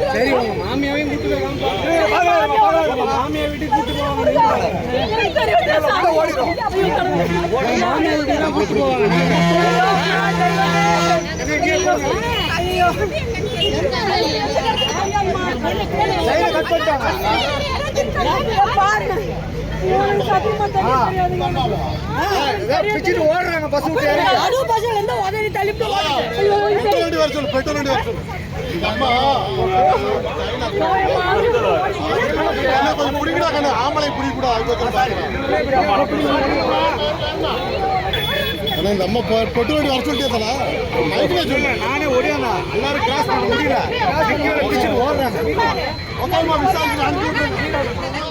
சரி மாமியாவே கூட்டு மாமியா வீட்டுக்கு கூட்டு போவாங்க மாமியா வீட்டுக்கு கூட்டு போவாங்க ஓடுறாங்க பஸ் ஆமலை புடிக்கூடாது இந்த அம்மா பெட்ரோல் வண்டி வர சொல்லிட்டே நானே ஓடியாண்ணா எல்லாரும் கிராஸ் பண்ண முடியல ஓடுறாங்க விசாரிச்சு